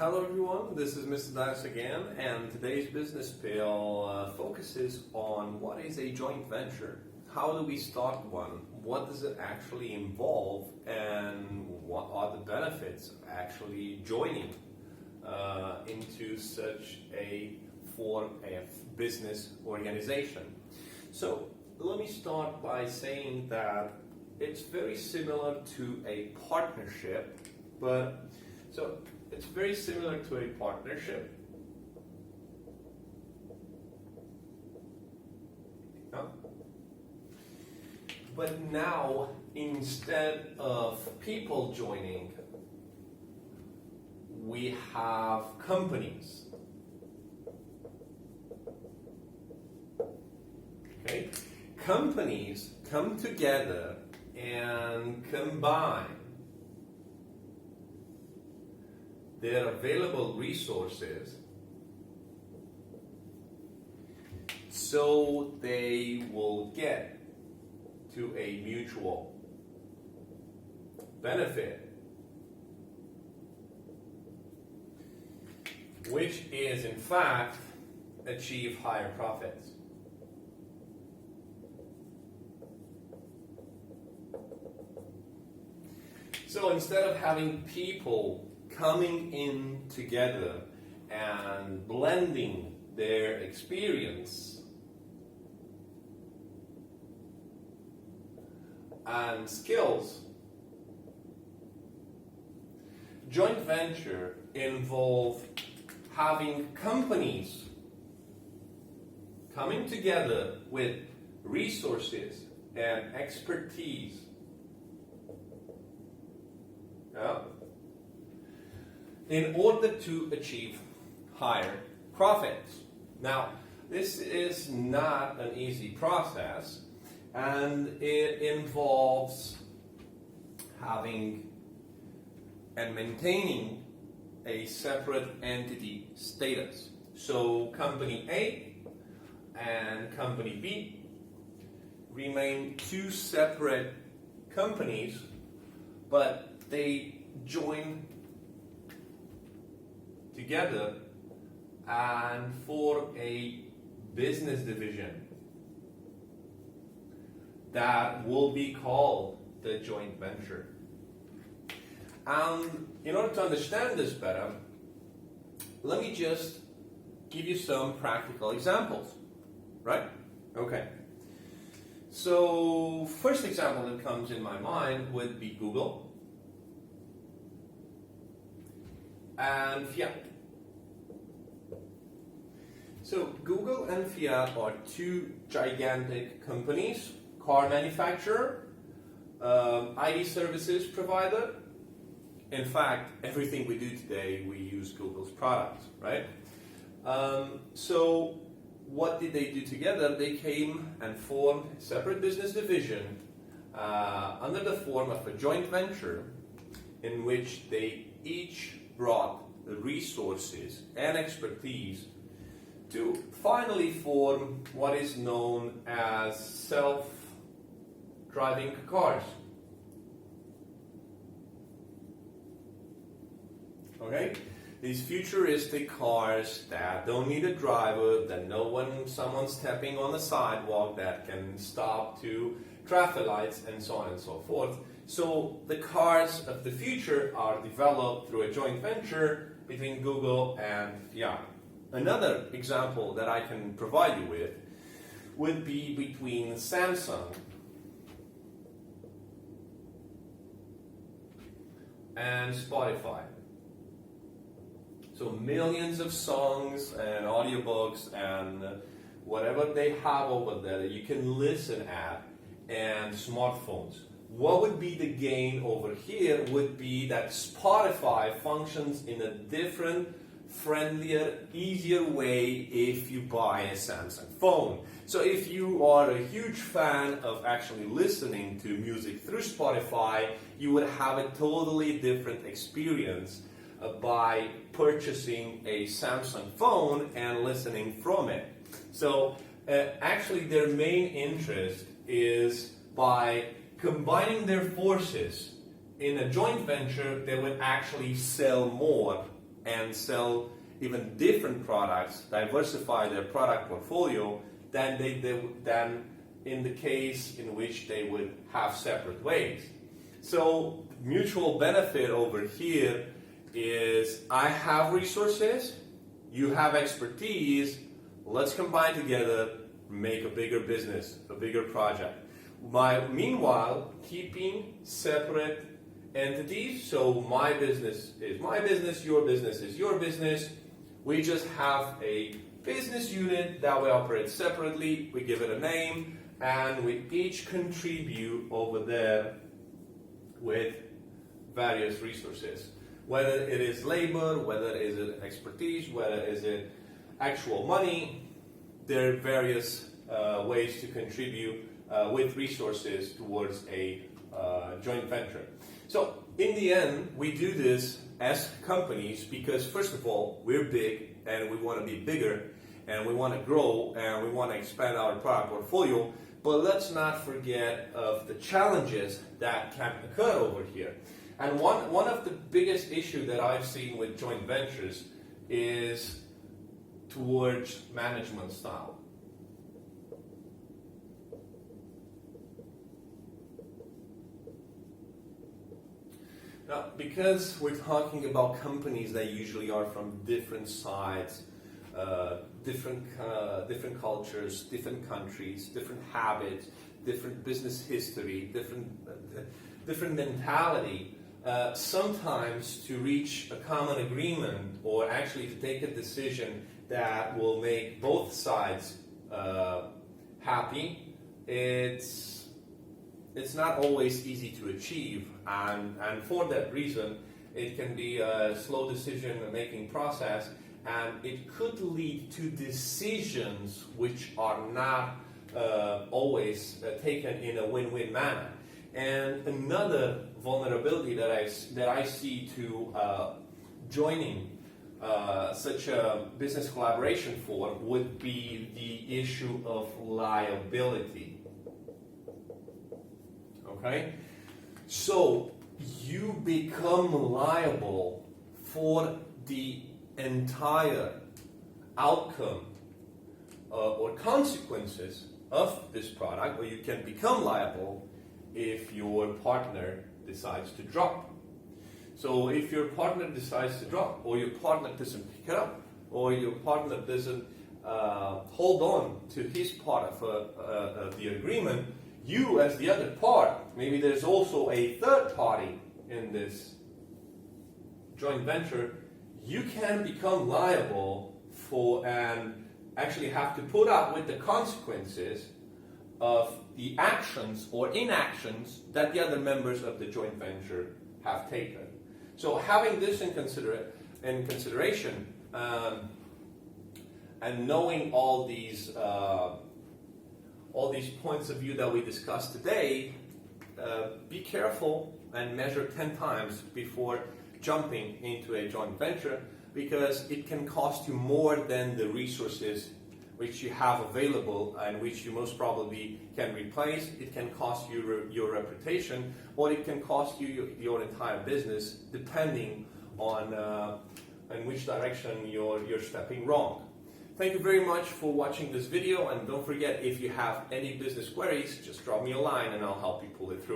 Hello everyone, this is Mr. Dias again, and today's business pill focuses on what is a joint venture. How do we start one? What does it actually involve? And what are the benefits of actually joining into such a form of business organization? So let me start by saying that it's very similar to a partnership, it's very similar to a partnership. But now, instead of people joining, we have companies. Okay? Companies come together and combine their available resources so they will get to a mutual benefit, which is in fact achieve higher profits. So instead of having people coming in together and blending their experience and skills, joint venture involve having companies coming together with resources and expertise. In order to achieve higher profits. Now, this is not an easy process, and it involves having and maintaining a separate entity status. So company A and company B remain two separate companies, but they join together and form a business division that will be called the joint venture. And in order to understand this better, let me just give you some practical examples, right? Okay. So, first example that comes in my mind would be Google and Fiat. So Google and Fiat are two gigantic companies, car manufacturer, IT services provider. In fact, everything we do today, we use Google's products, right? So what did they do together? They came and formed a separate business division under the form of a joint venture in which they each brought the resources and expertise to finally form what is known as self-driving cars. Okay? These futuristic cars that don't need a driver, that someone's stepping on the sidewalk, that can stop to traffic lights and so on and so forth. So the cars of the future are developed through a joint venture between Google and Fiat. Another example that I can provide you with would be between Samsung and Spotify. So millions of songs and audiobooks and whatever they have over there that you can listen at, and smartphones. What would be the gain over here would be that Spotify functions in a different, friendlier, easier way if you buy a Samsung phone. So if you are a huge fan of actually listening to music through Spotify, you would have a totally different experience by purchasing a Samsung phone and listening from it. So actually their main interest is by combining their forces in a joint venture, they would actually sell more and sell even different products, diversify their product portfolio, than than in the case in which they would have separate ways. So mutual benefit over here is I have resources, you have expertise, let's combine together, make a bigger business, a bigger project. Meanwhile, keeping separate entities, so my business is my business, your business is your business. We just have a business unit that we operate separately, we give it a name, and we each contribute over there with various resources. Whether it is labor, whether it is expertise, whether it is actual money, there are various ways to contribute with resources towards a joint venture. So in the end, we do this as companies because first of all, we're big and we want to be bigger and we want to grow and we want to expand our product portfolio. But let's not forget of the challenges that can occur over here. And one of the biggest issues that I've seen with joint ventures is towards management style. Now, because we're talking about companies that usually are from different sides, different cultures, different countries, different habits, different business history, different mentality, sometimes to reach a common agreement or actually to take a decision that will make both sides happy, it's not always easy to achieve, and for that reason it can be a slow decision-making process, and it could lead to decisions which are not always taken in a win-win manner. And another vulnerability that I see to joining such a business collaboration for would be the issue of liability. Okay? So you become liable for the entire outcome or consequences of this product, or you can become liable if your partner decides to drop. So if your partner decides to drop, or your partner doesn't pick it up, or your partner doesn't hold on to his part of the agreement, you as the other part, maybe there's also a third party in this joint venture, you can become liable for and actually have to put up with the consequences of the actions or inactions that the other members of the joint venture have taken. So having this in consideration and knowing all these points of view that we discussed today, be careful and measure 10 times before jumping into a joint venture, because it can cost you more than the resources which you have available and which you most probably can replace. It can cost you your reputation, or it can cost you your entire business, depending on in which direction you're stepping wrong. Thank you very much for watching this video, and don't forget, if you have any business queries, just drop me a line and I'll help you pull it through.